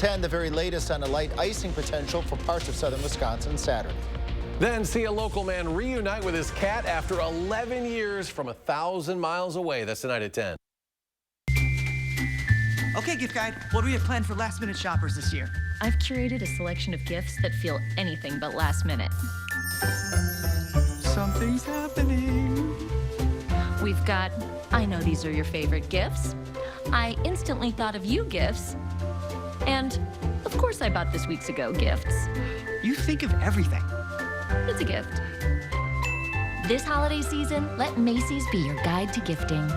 10, the very latest on a light icing potential for parts of southern Wisconsin Saturday. Then see a local man reunite with his cat after 11 years from 1,000 miles away. That's tonight at 10. Okay, gift guide, what do we have planned for last-minute shoppers this year? I've curated a selection of gifts that feel anything but last minute. Something's happening. We've got, I know these are your favorite gifts. I instantly thought of you gifts. And, of course, I bought this weeks ago gifts. You think of everything. It's a gift. This holiday season, let Macy's be your guide to gifting.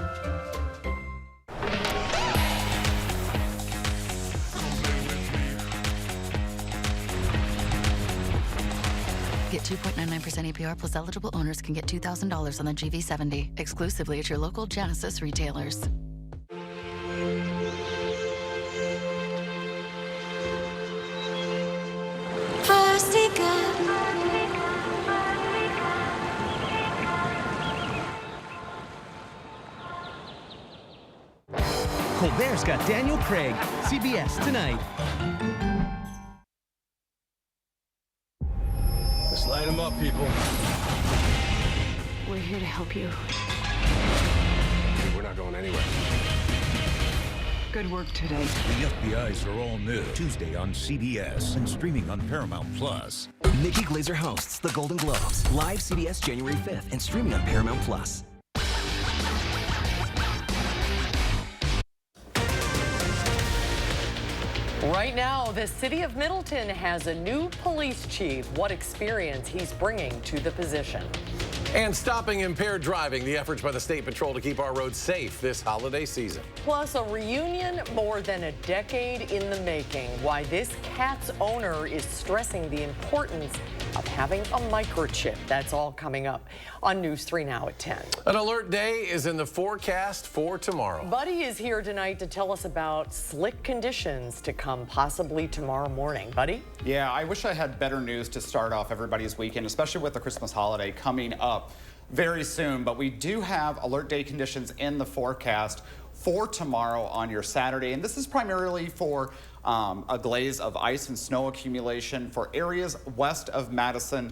Get 2.99% APR plus eligible owners can get $2,000 on the GV70 exclusively at your local Genesis retailers. Colbert's got Daniel Craig, CBS tonight. Just light them up, people. We're here to help you. We're not going anywhere. Good work today. The FBI's are all new. Tuesday on CBS and streaming on Paramount Plus. Nikki Glazer hosts the Golden Globes, live CBS January 5th and streaming on Paramount Plus. Right now, the city of Middleton has a new police chief. What experience he's bringing to the position. And stopping impaired driving, the efforts by the State Patrol to keep our roads safe this holiday season. Plus, a reunion more than a decade in the making. Why this cat's owner is stressing the importance of having a microchip. That's all coming up on News 3 now at 10. An alert day is in the forecast for tomorrow. Buddy is here tonight to tell us about slick conditions to come possibly tomorrow morning. Buddy? Yeah, I wish I had better news to start off everybody's weekend, especially with the Christmas holiday coming up very soon. But we do have alert day conditions in the forecast for tomorrow on your Saturday. And this is primarily for a glaze of ice and snow accumulation for areas west of Madison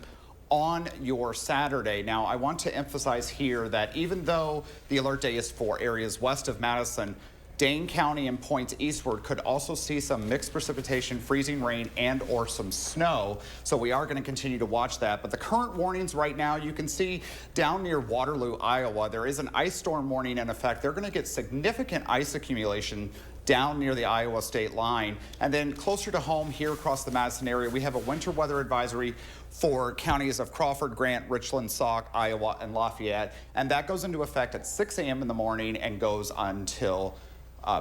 on your Saturday. Now, I want to emphasize here that even though the alert day is for areas west of Madison, Dane County and points eastward could also see some mixed precipitation, freezing rain, and or some snow. So we are going to continue to watch that. But the current warnings right now, you can see down near Waterloo, Iowa, there is an ice storm warning in effect. They're going to get significant ice accumulation down near the Iowa state line. And then closer to home here across the Madison area, we have a winter weather advisory for counties of Crawford, Grant, Richland, Sauk, Iowa, and Lafayette. And that goes into effect at 6 a.m. in the morning and goes until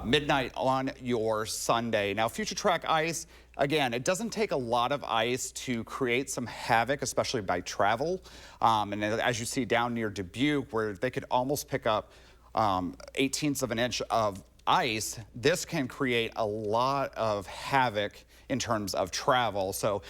midnight on your Sunday. Now, future track ice, again, it doesn't take a lot of ice to create some havoc, especially by travel. And as you see down near Dubuque, where they could almost pick up 1/18 of an inch of ice, this can create a lot of havoc in terms of travel. So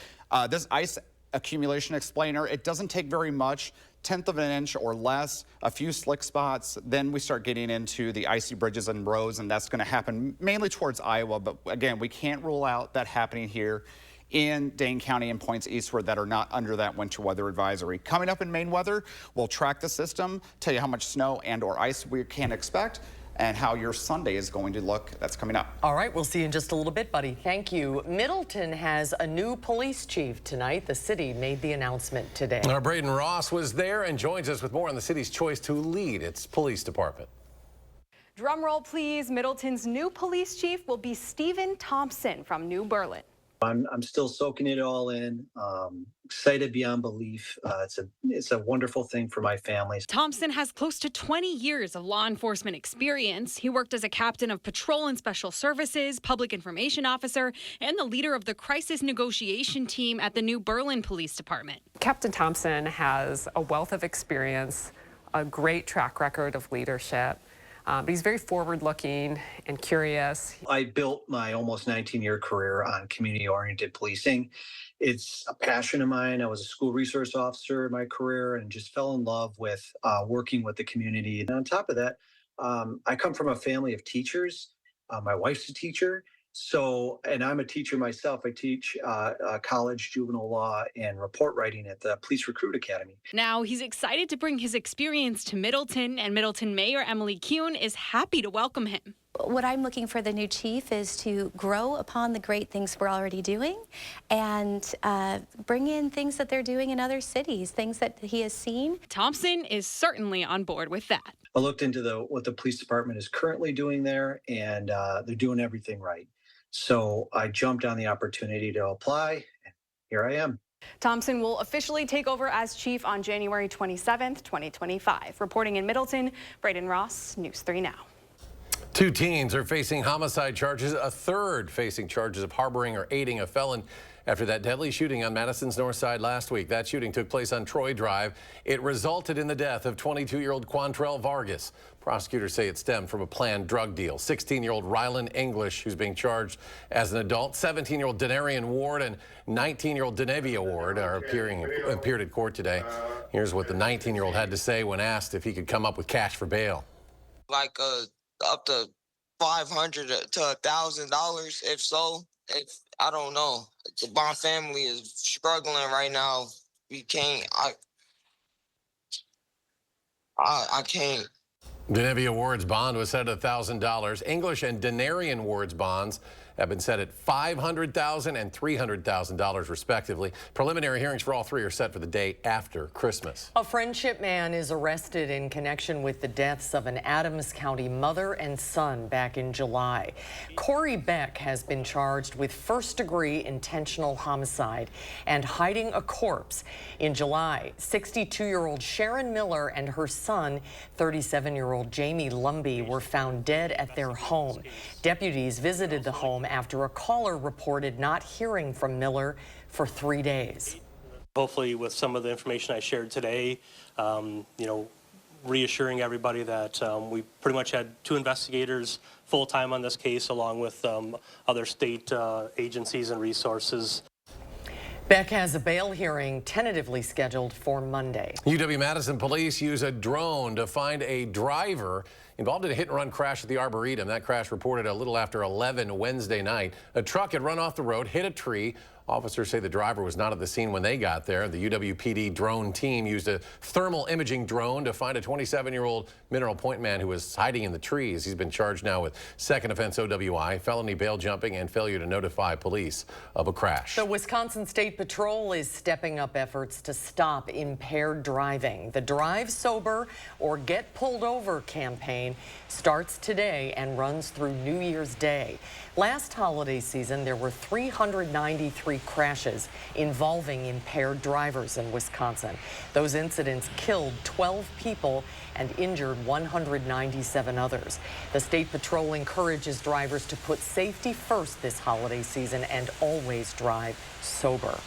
this ice accumulation explainer, it doesn't take very much, 1/10 of an inch or less, a few slick spots. Then we start getting into the icy bridges and roads, and that's going to happen mainly towards Iowa. But again, we can't rule out that happening here in Dane County and points eastward that are not under that winter weather advisory. Coming up in Maine weather, we'll track the system, tell you how much snow and or ice we can expect, and how your Sunday is going to look. That's coming up. All right, we'll see you in just a little bit, buddy. Thank you. Middleton has a new police chief tonight. The city made the announcement today. Our Braden Ross was there and joins us with more on the city's choice to lead its police department. Drum roll, please. Middleton's new police chief will be Stephen Thompson from New Berlin. I'm still soaking it all in. Excited beyond belief. It's a wonderful thing for my family. Thompson has close to 20 years of law enforcement experience. He worked as a captain of patrol and special services, public information officer, and the leader of the crisis negotiation team at the New Berlin Police Department. Captain Thompson has a wealth of experience, a great track record of leadership. But he's very forward-looking and curious. I built my almost 19-year career on community-oriented policing. It's a passion of mine. I was a school resource officer in my career and just fell in love with working with the community. And on top of that, I come from a family of teachers. My wife's a teacher, So, and I'm a teacher myself. I teach college juvenile law and report writing at the Police Recruit Academy. Now he's excited to bring his experience to Middleton, and Middleton Mayor Emily Kuhn is happy to welcome him. What I'm looking for the new chief is to grow upon the great things we're already doing and bring in things that they're doing in other cities, things that he has seen. Thompson is certainly on board with that. I looked into what the police department is currently doing there, and they're doing everything right. So I jumped on the opportunity to apply, and here I am. Thompson will officially take over as chief on January 27th, 2025. Reporting in Middleton, Braden Ross, News 3 Now. 2 teens are facing homicide charges, a third facing charges of harboring or aiding a felon after that deadly shooting on Madison's north side last week. That shooting took place on Troy Drive. It resulted in the death of 22-year-old Quantrell Vargas. Prosecutors say it stemmed from a planned drug deal. 16-year-old Rylan English, who's being charged as an adult, 17-year-old Denarian Ward and 19-year-old Denevia Ward are appeared at court today. Here's what the 19-year-old had to say when asked if he could come up with cash for bail. Like up to $500 to $1,000, if so. If I don't know, my family is struggling right now. We can't. I can't. Denevia Ward's bond was set at $1,000. English and Denarian Ward's bonds have been set at $500,000 and $300,000 respectively. Preliminary hearings for all three are set for the day after Christmas. A Friendship man is arrested in connection with the deaths of an Adams County mother and son back in July. Corey Beck has been charged with first-degree intentional homicide and hiding a corpse. In July, 62-year-old Sharon Miller and her son, 37-year-old Jamie Lumby, were found dead at their home. Deputies visited the home after a caller reported not hearing from Miller for 3 days. Hopefully with some of the information I shared today, reassuring everybody that we pretty much had 2 investigators full-time on this case, along with other state agencies and resources. Beck has a bail hearing tentatively scheduled for Monday. UW-Madison police use a drone to find a driver involved in a hit-and-run crash at the Arboretum. That crash reported a little after 11 Wednesday night. A truck had run off the road, hit a tree. Officers say the driver was not at the scene when they got there. The UW-PD drone team used a thermal imaging drone to find a 27-year-old Mineral Point man who was hiding in the trees. He's been charged now with second offense OWI, felony bail jumping, and failure to notify police of a crash. The Wisconsin State Patrol is stepping up efforts to stop impaired driving. The Drive Sober or Get Pulled Over campaign starts today and runs through New Year's Day. Last holiday season, there were 393 crashes involving impaired drivers in Wisconsin. Those incidents killed 12 people and injured 197 others. The State Patrol encourages drivers to put safety first this holiday season and always drive sober.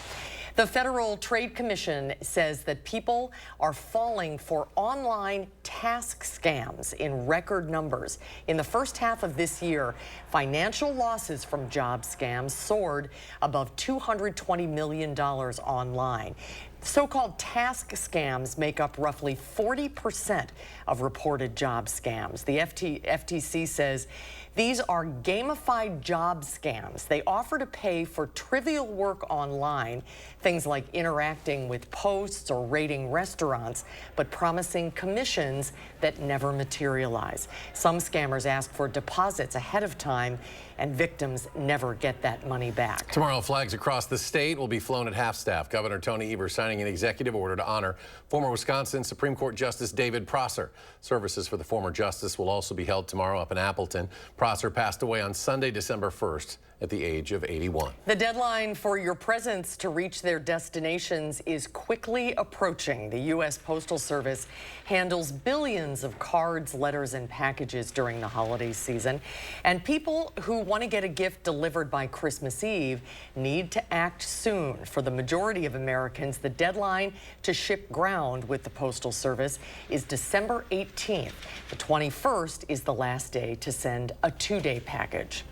The Federal Trade Commission says that people are falling for online task scams in record numbers. In the first half of this year, financial losses from job scams soared above $220 million online. So-called task scams make up roughly 40% of reported job scams. The FTC says these are gamified job scams. They offer to pay for trivial work online, things like interacting with posts or rating restaurants, but promising commissions that never materialize. Some scammers ask for deposits ahead of time, and victims never get that money back. Tomorrow, flags across the state will be flown at half-staff. Governor Tony Evers signing an executive order to honor former Wisconsin Supreme Court Justice David Prosser. Services for the former justice will also be held tomorrow up in Appleton. Prosser passed away on Sunday, December 1st at the age of 81. The deadline for your presents to reach their destinations is quickly approaching. The U.S. Postal Service handles billions of cards, letters, and packages during the holiday season. And people who want to get a gift delivered by Christmas Eve need to act soon. For the majority of Americans, the deadline to ship ground with the Postal Service is December 18th. The 21st is the last day to send a 2-day package.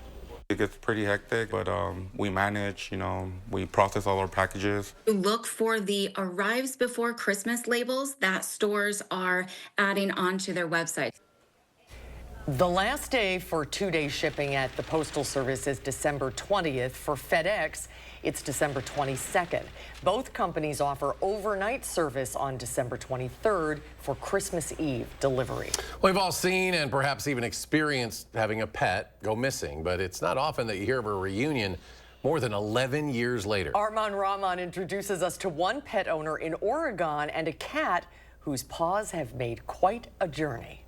It gets pretty hectic, but we manage, we process all our packages. Look for the arrives before Christmas labels that stores are adding onto their website. The last day for two-day shipping at the Postal Service is December 20th. For FedEx, it's December 22nd. Both companies offer overnight service on December 23rd for Christmas Eve delivery. We've all seen and perhaps even experienced having a pet go missing, but it's not often that you hear of a reunion more than 11 years later. Arman Rahman introduces us to one pet owner in Oregon and a cat whose paws have made quite a journey.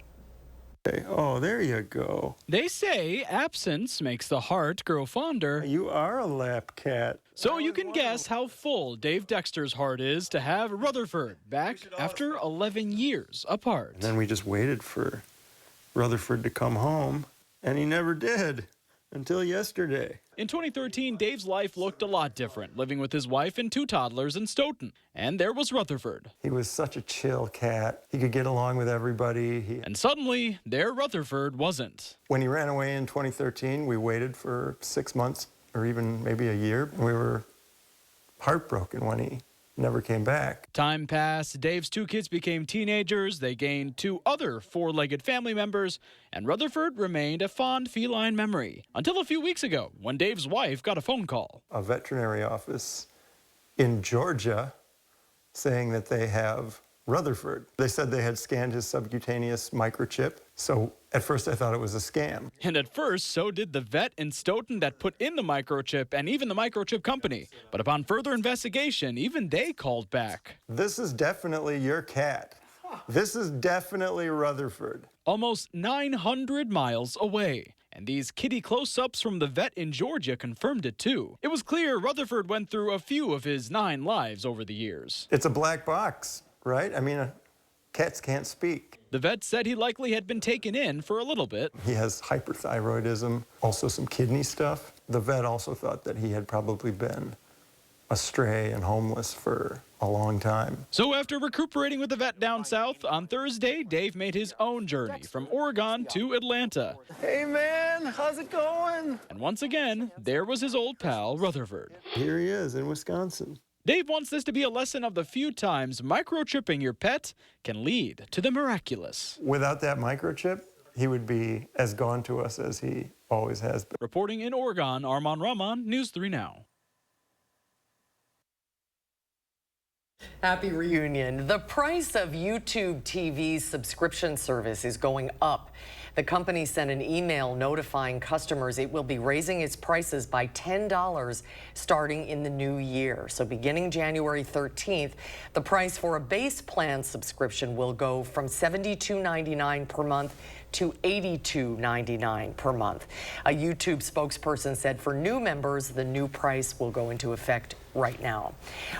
Oh, there you go. They say absence makes the heart grow fonder. You are a lap cat. So you can guess how full Dave Dexter's heart is to have Rutherford back after 11 years apart. And then we just waited for Rutherford to come home, and he never did until yesterday. In 2013, Dave's life looked a lot different, living with his wife and two toddlers in Stoughton. And there was Rutherford. He was such a chill cat. He could get along with everybody. And suddenly, there Rutherford wasn't. When he ran away in 2013, we waited for 6 months or even maybe a year. We were heartbroken when he never came back. Time passed. Dave's two kids became teenagers. They gained two other four-legged family members, and Rutherford remained a fond feline memory. Until a few weeks ago, when Dave's wife got a phone call. A veterinary office in Georgia saying that they have Rutherford. They said they had scanned his subcutaneous microchip. So at first I thought it was a scam. And at first, so did the vet in Stoughton that put in the microchip and even the microchip company. But upon further investigation, even they called back. This is definitely your cat. This is definitely Rutherford. Almost 900 miles away. And these kitty close-ups from the vet in Georgia confirmed it too. It was clear Rutherford went through a few of his 9 lives over the years. It's a black box, right? I mean, cats can't speak. The vet said he likely had been taken in for a little bit. He has hyperthyroidism, also some kidney stuff. The vet also thought that he had probably been astray and homeless for a long time. So after recuperating with the vet down south, on Thursday, Dave made his own journey from Oregon to Atlanta. Hey man, how's it going? And once again, there was his old pal, Rutherford. Here he is in Wisconsin. Dave wants this to be a lesson of the few times microchipping your pet can lead to the miraculous. Without that microchip, he would be as gone to us as he always has been. Reporting in Oregon, Arman Rahman, News 3 Now. Happy reunion. The price of YouTube TV's subscription service is going up. The company sent an email notifying customers it will be raising its prices by $10 starting in the new year. So beginning January 13th, the price for a base plan subscription will go from $72.99 per month to $82.99 per month. A YouTube spokesperson said for new members, the new price will go into effect right now.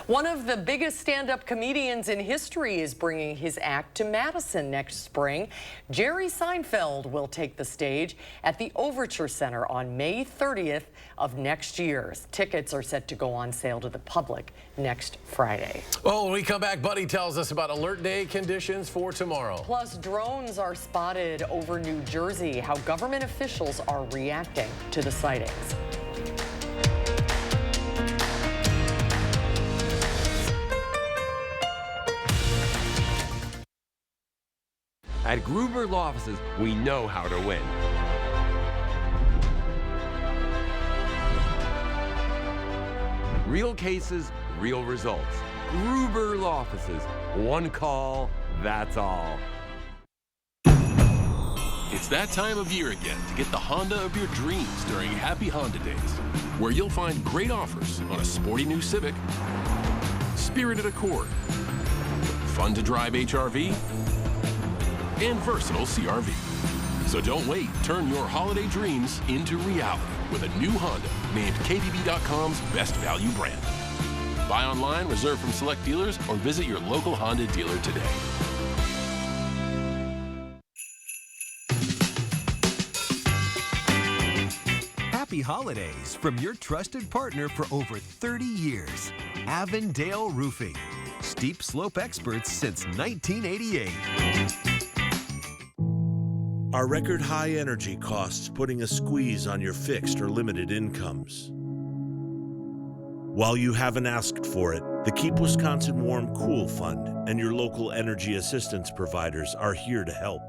One of the biggest stand-up comedians in history is bringing his act to Madison next spring. Jerry Seinfeld will take the stage at the Overture Center on May 30th of next year. Tickets are set to go on sale to the public next Friday. Well, when we come back, Buddy tells us about alert day conditions for tomorrow. Plus, drones are spotted over New Jersey, how government officials are reacting to the sightings. At Gruber Law Offices, we know how to win. Real cases, real results. Gruber Law Offices. One call, that's all. It's that time of year again to get the Honda of your dreams during Happy Honda Days, where you'll find great offers on a sporty new Civic, spirited Accord, fun to drive HRV, and versatile CRV. So don't wait. Turn your holiday dreams into reality with a new Honda named KBB.com's best value brand. Buy online, reserve from select dealers, or visit your local Honda dealer today. Happy holidays from your trusted partner for over 30 years, Avondale Roofing. Steep slope experts since 1988. Are record high energy costs putting a squeeze on your fixed or limited incomes? While you haven't asked for it, the Keep Wisconsin Warm Cool Fund and your local energy assistance providers are here to help.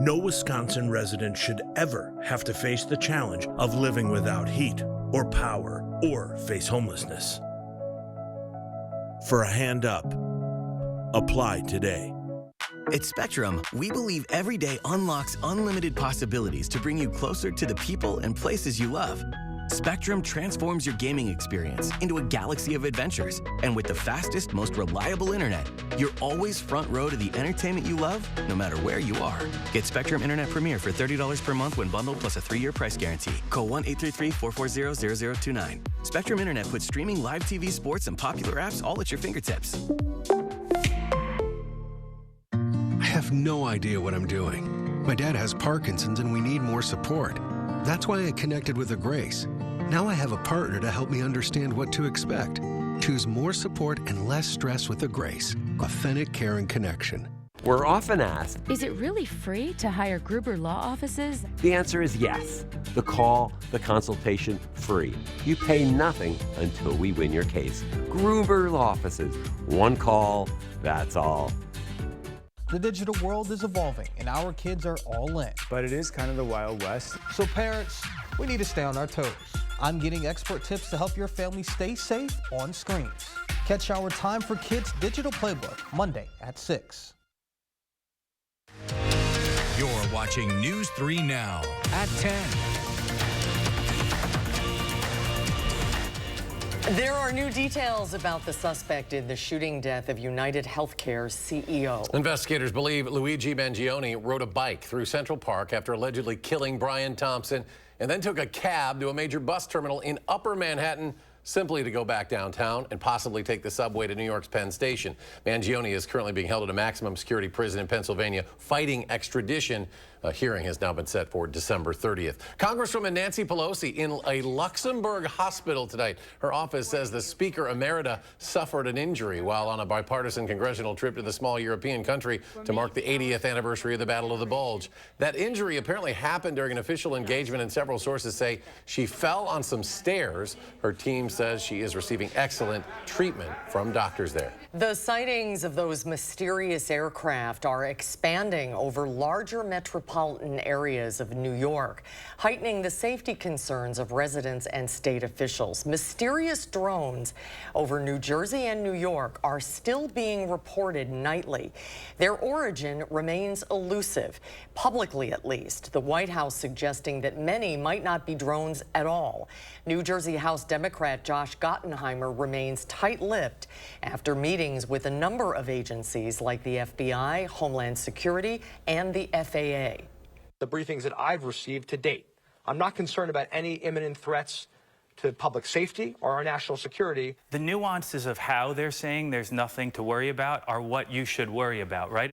No Wisconsin resident should ever have to face the challenge of living without heat or power or face homelessness. For a hand up, apply today. At Spectrum, we believe every day unlocks unlimited possibilities to bring you closer to the people and places you love. Spectrum transforms your gaming experience into a galaxy of adventures. And with the fastest, most reliable internet, you're always front row to the entertainment you love, no matter where you are. Get Spectrum Internet Premier for $30 per month when bundled plus a 3-year price guarantee. Call 1-833-440-0029. Spectrum Internet puts streaming live TV, sports, and popular apps all at your fingertips. I have no idea what I'm doing. My dad has Parkinson's and we need more support. That's why I connected with a Grace. Now I have a partner to help me understand what to expect. Choose more support and less stress with a Grace. Authentic care and connection. We're often asked, is it really free to hire Gruber Law Offices? the answer is yes. The call, the consultation, free. You pay nothing until we win your case. Gruber Law Offices. One call, that's all. The digital world is evolving, and our kids are all in. But it is kind of the Wild West. So parents, we need to stay on our toes. I'm getting expert tips to help your family stay safe on screens. Catch our Time for Kids digital playbook, Monday at 6. You're watching News 3 Now at 10. There are new details about the suspect in the shooting death of United Healthcare's CEO. Investigators believe Luigi Mangione rode a bike through Central Park after allegedly killing Brian Thompson and then took a cab to a major bus terminal in Upper Manhattan simply to go back downtown and possibly take the subway to New York's Penn Station. Mangione is currently being held at a maximum security prison in Pennsylvania fighting extradition. A hearing has now been set for December 30th. Congresswoman Nancy Pelosi in a Luxembourg hospital tonight. Her office says the Speaker Emerita suffered an injury while on a bipartisan congressional trip to the small European country to mark the 80th anniversary of the Battle of the Bulge. That injury apparently happened during an official engagement, and several sources say she fell on some stairs. Her team says she is receiving excellent treatment from doctors there. The sightings of those mysterious aircraft are expanding over larger metropolitan areas of New York, heightening the safety concerns of residents and state officials. Mysterious drones over New Jersey and New York are still being reported nightly. Their origin remains elusive, publicly at least, the White House suggesting that many might not be drones at all. New Jersey House Democrat Josh Gottenheimer remains tight-lipped after meetings with a number of agencies like the FBI, Homeland Security, and the FAA. The briefings that I've received to date, I'm not concerned about any imminent threats to public safety or our national security. The nuances of how they're saying there's nothing to worry about are what you should worry about, right?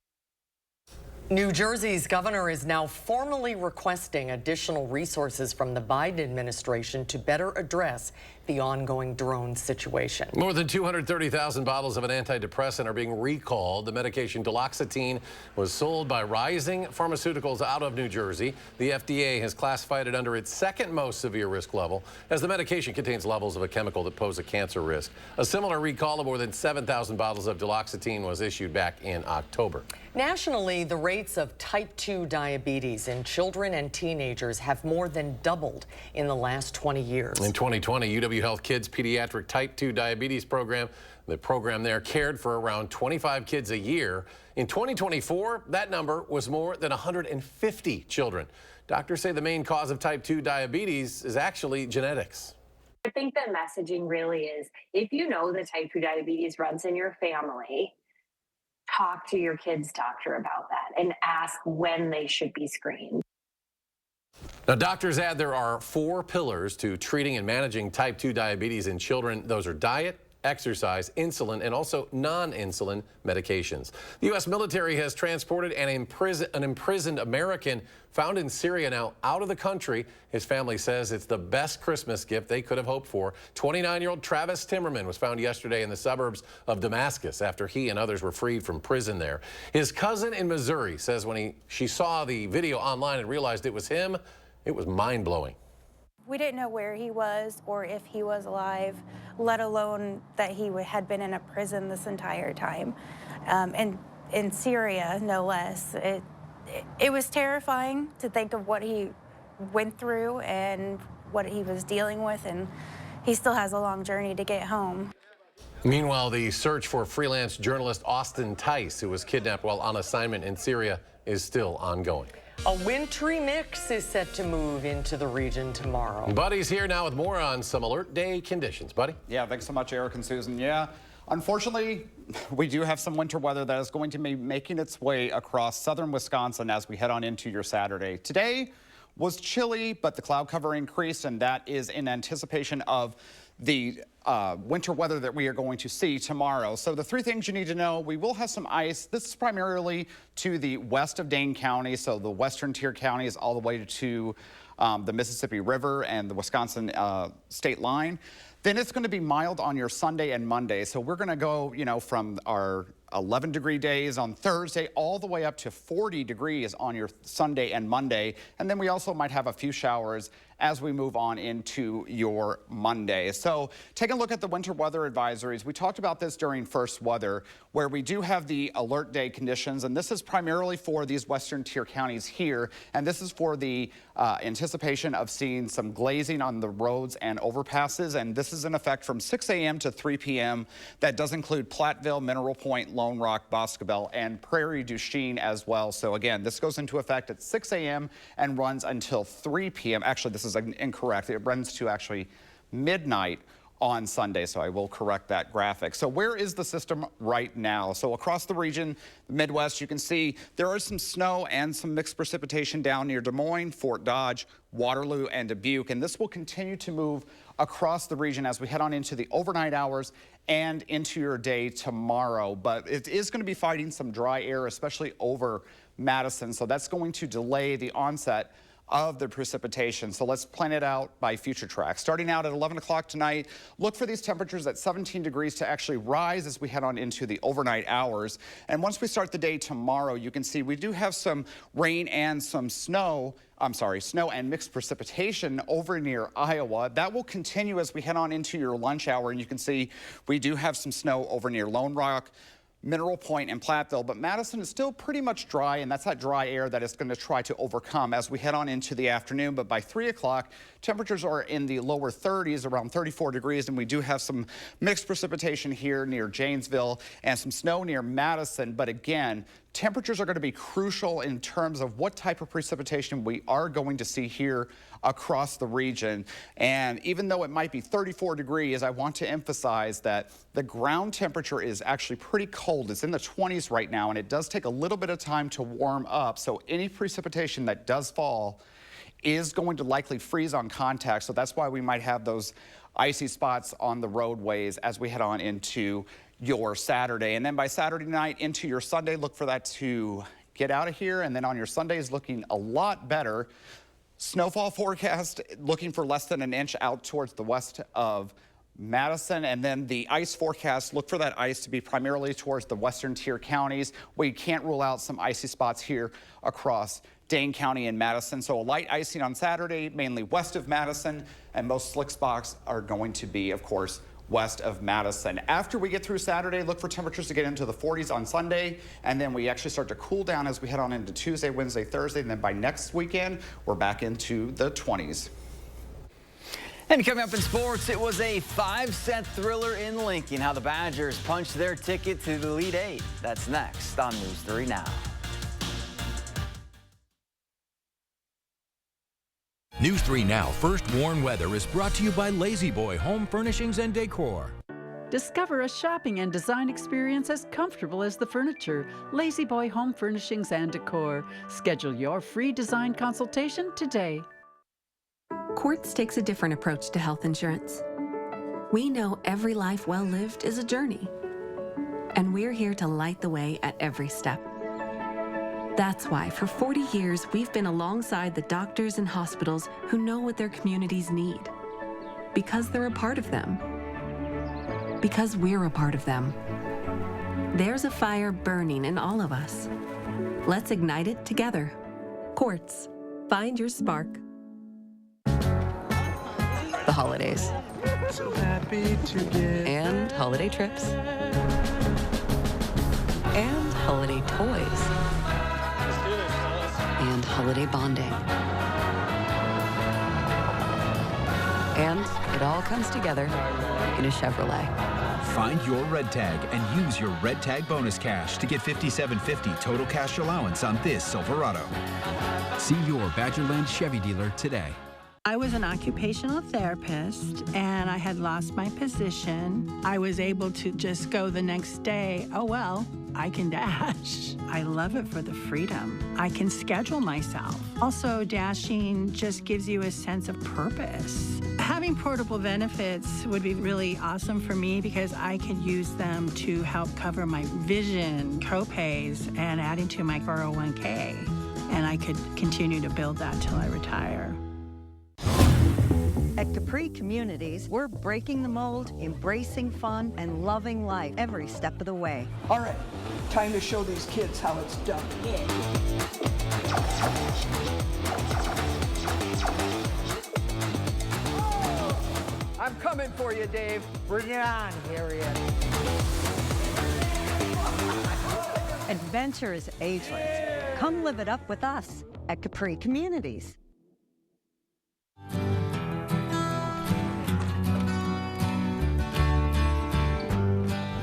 New Jersey's governor is now formally requesting additional resources from the Biden administration to better address the ongoing drone situation. More than 230,000 bottles of an antidepressant are being recalled. The medication duloxetine was sold by Rising Pharmaceuticals out of New Jersey. The FDA has classified it under its second most severe risk level, as the medication contains levels of a chemical that pose a cancer risk. A similar recall of more than 7,000 bottles of duloxetine was issued back in October. Nationally, the rates of type 2 diabetes in children and teenagers have more than doubled in the last 20 years. In 2020, UW Health Kids Pediatric Type 2 Diabetes Program, the program there cared for around 25 kids a year. In 2024, that number was more than 150 children. Doctors say the main cause of type 2 diabetes is actually genetics. I think the messaging really is, if you know that type 2 diabetes runs in your family, talk to your kid's doctor about that and ask when they should be screened. Now, doctors add there are 4 pillars to treating and managing type 2 diabetes in children. Those are diet, exercise, insulin, and also non-insulin medications. The U.S. military has transported an imprisoned American found in Syria now out of the country. His family says it's the best Christmas gift they could have hoped for. 29-year-old Travis Timmerman was found yesterday in the suburbs of Damascus after he and others were freed from prison there. His cousin in Missouri says when she saw the video online and realized it was him, it was mind-blowing. We didn't know where he was or if he was alive, let alone that he had been in a prison this entire time. And in Syria, no less. it was terrifying to think of what he went through and what he was dealing with, and he still has a long journey to get home. Meanwhile, the search for freelance journalist Austin Tice, who was kidnapped while on assignment in Syria, is still ongoing. A wintry mix is set to move into the region tomorrow. Buddy's here now with more on some alert day conditions. Buddy? Yeah, thanks so much, Eric and Susan. Yeah, unfortunately, we do have some winter weather that is going to be making its way across southern Wisconsin as we head on into your Saturday. Today was chilly, but the cloud cover increased, and that is in anticipation of the winter weather that we are going to see tomorrow. So the three things you need to know: we will have some ice. This is primarily to the west of Dane County, so the western tier counties all the way to the Mississippi River and the Wisconsin state line. Then it's going to be mild on your Sunday and Monday. So we're going to go, from our 11-degree days on Thursday all the way up to 40 degrees on your Sunday and Monday. And then we also might have a few showers as we move on into your Monday. So take a look at the winter weather advisories. We talked about this during first weather, where we do have the alert day conditions, and this is primarily for these western tier counties here, and this is for the anticipation of seeing some glazing on the roads and overpasses, and this is in effect from 6 a.m. to 3 p.m. That does include Platteville, Mineral Point, Lone Rock, Boscobel, and Prairie du Chien as well. So again, this goes into effect at 6 a.m. and runs until 3 p.m. Actually, this is incorrect. It runs to actually midnight on Sunday, so I will correct that graphic. So where is the system right now? So across the region, the Midwest, you can see there is some snow and some mixed precipitation down near Des Moines, Fort Dodge, Waterloo, and Dubuque, and this will continue to move across the region as we head on into the overnight hours and into your day tomorrow. But it is going to be fighting some dry air, especially over Madison, so that's going to delay the onset of the precipitation. So let's plan it out by future tracks. Starting out at 11 o'clock tonight, look for these temperatures at 17 degrees to actually rise as we head on into the overnight hours. And once we start the day tomorrow, you can see we do have some rain and some snow and mixed precipitation over near Iowa. That will continue as we head on into your lunch hour. And you can see we do have some snow over near Lone Rock, Mineral Point, and Platteville, but Madison is still pretty much dry, and that's that dry air that it's going to try to overcome as we head on into the afternoon. But by 3 o'clock, temperatures are in the lower 30s, around 34 degrees, and we do have some mixed precipitation here near Janesville and some snow near Madison. But again, temperatures are going to be crucial in terms of what type of precipitation we are going to see here across the region. And even though it might be 34 degrees, I want to emphasize that the ground temperature is actually pretty cold. It's in the 20s right now, and it does take a little bit of time to warm up. So any precipitation that does fall is going to likely freeze on contact. So that's why we might have those icy spots on the roadways as we head on into your Saturday. And then by Saturday night into your Sunday, look for that to get out of here. And then on your Sunday is looking a lot better. Snowfall forecast looking for less than an inch out towards the west of Madison. And then the ice forecast, look for that ice to be primarily towards the western tier counties. We can't rule out some icy spots here across Dane County and Madison. So a light icing on Saturday, mainly west of Madison, and most slick spots are going to be, of course, west of Madison. After we get through Saturday, look for temperatures to get into the 40s on Sunday, and then we actually start to cool down as we head on into Tuesday, Wednesday, Thursday, and then by next weekend, we're back into the 20s. And coming up in sports, it was a 5-set thriller in Lincoln, how the Badgers punched their ticket to the Elite Eight. That's next on News 3 Now. News 3 Now First Warn Weather is brought to you by Lazy Boy Home Furnishings and Decor. Discover a shopping and design experience as comfortable as the furniture. Lazy Boy Home Furnishings and Decor. Schedule your free design consultation today. Quartz takes a different approach to health insurance. We know every life well lived is a journey, and we're here to light the way at every step. That's why for 40 years, we've been alongside the doctors and hospitals who know what their communities need. Because they're a part of them. Because we're a part of them. There's a fire burning in all of us. Let's ignite it together. Quartz. Find your spark. The holidays. So happy to get and holiday trips. And holiday toys. holiday bonding. And it all comes together in a Chevrolet. Find your red tag and use your red tag bonus cash to get $5,750 total cash allowance on this Silverado. See your Badgerland Chevy dealer today. I was an occupational therapist and I had lost my position. I was able to just go the next day, oh well, I can dash. I love it for the freedom. I can schedule myself. Also, dashing just gives you a sense of purpose. Having portable benefits would be really awesome for me because I could use them to help cover my vision, copays, and adding to my 401k. And I could continue to build that till I retire. At Capri Communities, we're breaking the mold, embracing fun, and loving life every step of the way. All right, time to show these kids how it's done. I'm coming for you, Dave. Bring it on, Harriet. Adventure is ageless. Come live it up with us at Capri Communities.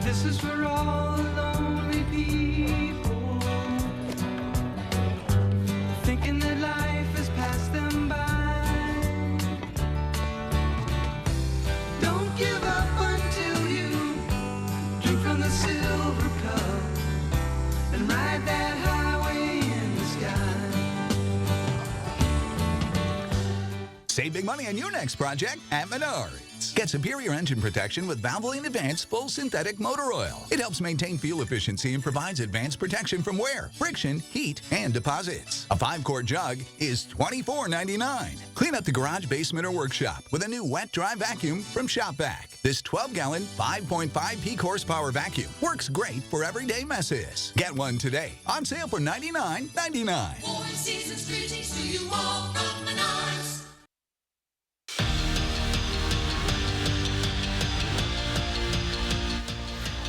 This is for all the lonely people, thinking that life has passed them by. Don't give up until you drink from the silver cup and ride that highway in the sky. Save big money on your next project at Menards. Get superior engine protection with Valvoline Advanced Full Synthetic Motor Oil. It helps maintain fuel efficiency and provides advanced protection from wear, friction, heat, and deposits. A 5-quart jug is $24.99. Clean up the garage, basement, or workshop with a new wet-dry vacuum from ShopVac. This 12-gallon, 5.5 peak horsepower vacuum works great for everyday messes. Get one today. On sale for $99.99. Four seasons greetings to you all from Menards.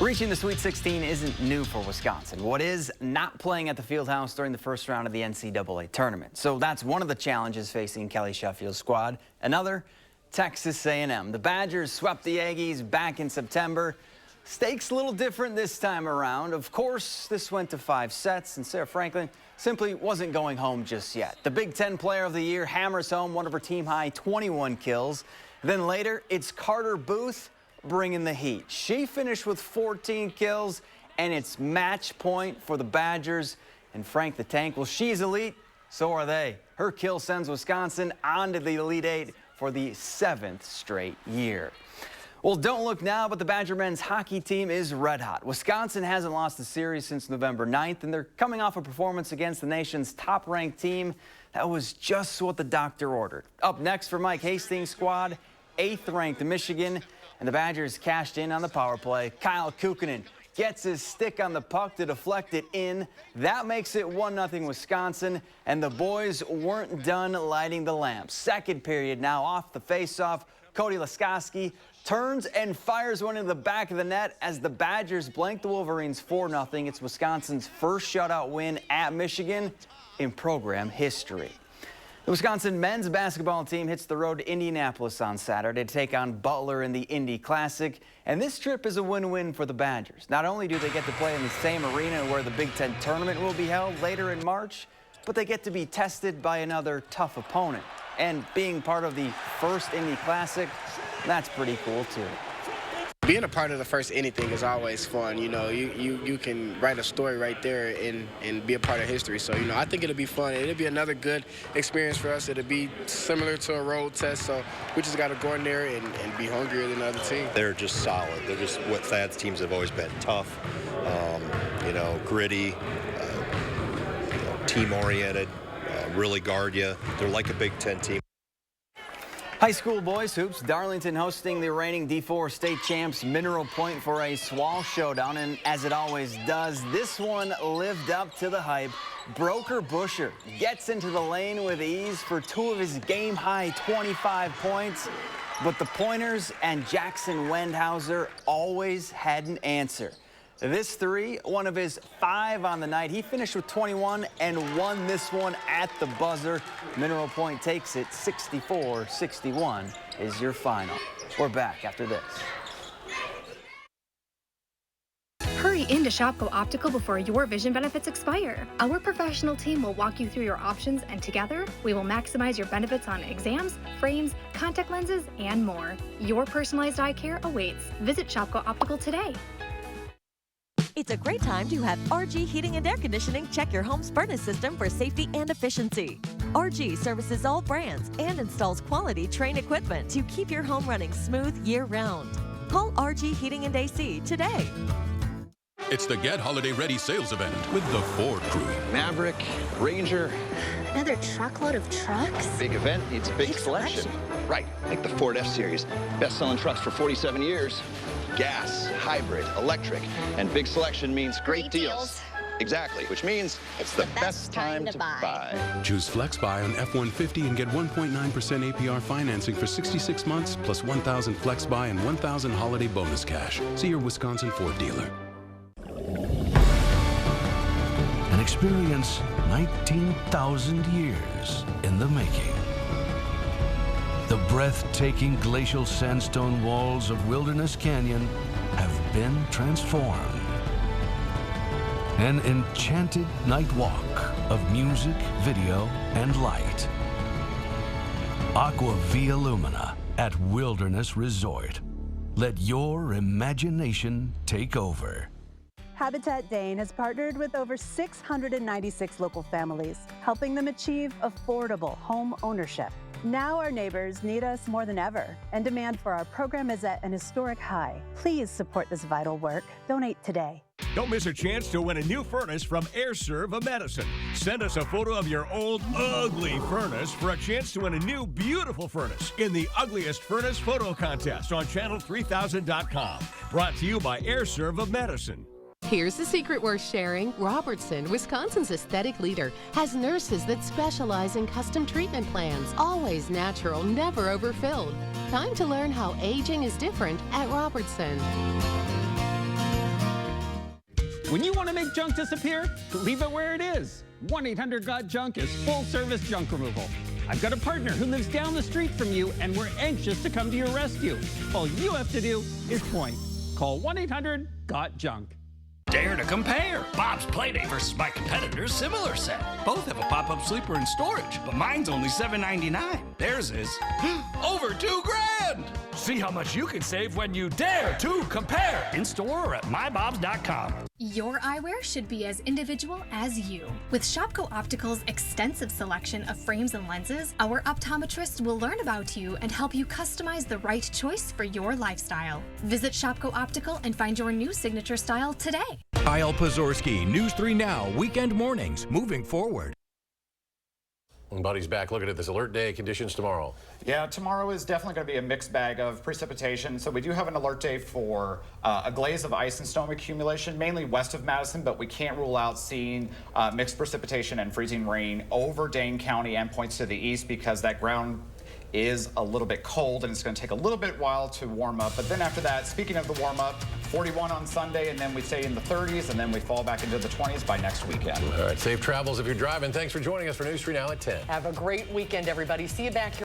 Reaching the Sweet 16 isn't new for Wisconsin. What is, not playing at the Fieldhouse during the first round of the NCAA tournament. So that's one of the challenges facing Kelly Sheffield's squad. Another, Texas A&M. The Badgers swept the Aggies back in September. Stakes a little different this time around. Of course, this went to 5 sets, and Sarah Franklin simply wasn't going home just yet. The Big Ten Player of the Year hammers home one of her team-high 21 kills. Then later, it's Carter Booth bringing the heat. She finished with 14 kills, and it's match point for the Badgers. And Frank the Tank, well, she's elite, so are they. Her kill sends Wisconsin on to the Elite Eight for the 7th straight year. Well, don't look now, but the Badger men's hockey team is red hot. Wisconsin hasn't lost a series since November 9th, and they're coming off a performance against the nation's top-ranked team. That was just what the doctor ordered. Up next for Mike Hastings' squad, 8th-ranked Michigan. And the Badgers cashed in on the power play. Kyle Kukkonen gets his stick on the puck to deflect it in. That makes it 1-0 Wisconsin, and the boys weren't done lighting the lamps. Second period now off the faceoff. Cody Laskowski turns and fires one into the back of the net as the Badgers blank the Wolverines 4-0. It's Wisconsin's first shutout win at Michigan in program history. The Wisconsin men's basketball team hits the road to Indianapolis on Saturday to take on Butler in the Indy Classic. And this trip is a win-win for the Badgers. Not only do they get to play in the same arena where the Big Ten tournament will be held later in March, but they get to be tested by another tough opponent. And being part of the first Indy Classic, that's pretty cool too. Being a part of the first anything is always fun. You know, you can write a story right there and be a part of history. So, you know, I think it'll be fun. It'll be another good experience for us. It'll be similar to a road test. So we just got to go in there and be hungrier than the other team. They're just solid. They're just what Thad's teams have always been. Tough, you know, gritty, team-oriented, really guard you. They're like a Big Ten team. High school boys hoops, Darlington hosting the reigning D4 state champs Mineral Point for a Swall showdown, and as it always does, this one lived up to the hype. Broker Busher gets into the lane with ease for 2 of his game-high 25 points, but the Pointers and Jackson Wendhauser always had an answer. This three, one of his 5 on the night. He finished with 21 and won this one at the buzzer. Mineral Point takes it 64-61 is your final. We're back after this. Hurry into Shopko Optical before your vision benefits expire. Our professional team will walk you through your options, and together, we will maximize your benefits on exams, frames, contact lenses, and more. Your personalized eye care awaits. Visit Shopko Optical today. It's a great time to have RG Heating and Air Conditioning check your home's furnace system for safety and efficiency. RG services all brands and installs quality Trane equipment to keep your home running smooth year-round. Call RG Heating and AC today. It's the Get Holiday Ready sales event with the Ford crew. Maverick, Ranger. Another truckload of trucks? Big event needs a big selection. Right, like the Ford F-Series. Best-selling trucks for 47 years. Gas, hybrid, electric, and big selection means great deals. Exactly, which means it's the best time to buy. Choose Flex Buy on F-150 and get 1.9% APR financing for 66 months, plus 1,000 Flex Buy and 1,000 holiday bonus cash. See your Wisconsin Ford dealer. An experience 19,000 years in the making. The breathtaking glacial sandstone walls of Wilderness Canyon have been transformed. An enchanted night walk of music, video, and light. Aqua Via Lumina at Wilderness Resort. Let your imagination take over. Habitat Dane has partnered with over 696 local families, helping them achieve affordable home ownership. Now our neighbors need us more than ever, and demand for our program is at an historic high. Please support this vital work. Donate today. Don't miss a chance to win a new furnace from AirServe of Madison. Send us a photo of your old, ugly furnace for a chance to win a new, beautiful furnace in the Ugliest Furnace Photo Contest on channel3000.com. Brought to you by AirServe of Madison. Here's the secret worth sharing. Robertson, Wisconsin's aesthetic leader, has nurses that specialize in custom treatment plans. Always natural, never overfilled. Time to learn how aging is different at Robertson. When you want to make junk disappear, leave it where it is. 1-800-GOT-JUNK is full-service junk removal. I've got a partner who lives down the street from you, and we're anxious to come to your rescue. All you have to do is point. Call 1-800-GOT-JUNK. Dare to compare. Bob's Playdate versus my competitor's similar set. Both have a pop-up sleeper and storage, but mine's only $7.99. Theirs is over $2,000. See how much you can save when you dare to compare. In store or at mybobs.com. Your eyewear should be as individual as you. With Shopko Optical's extensive selection of frames and lenses, our optometrists will learn about you and help you customize the right choice for your lifestyle. Visit Shopko Optical and find your new signature style today. Kyle Pozorski, News 3 Now, weekend mornings, moving forward. And Buddy's back looking at this alert day conditions tomorrow. Yeah, tomorrow is definitely going to be a mixed bag of precipitation. So we do have an alert day for a glaze of ice and snow accumulation, mainly west of Madison, but we can't rule out seeing mixed precipitation and freezing rain over Dane County and points to the east because that ground is a little bit cold and it's going to take a little bit while to warm up. But then after that, speaking of the warm up, 41 on Sunday, and then we stay in the 30s, and then we fall back into the 20s by next weekend. All right, safe travels if you're driving. Thanks for joining us for News 3 Now at 10. Have a great weekend, everybody. See you back here.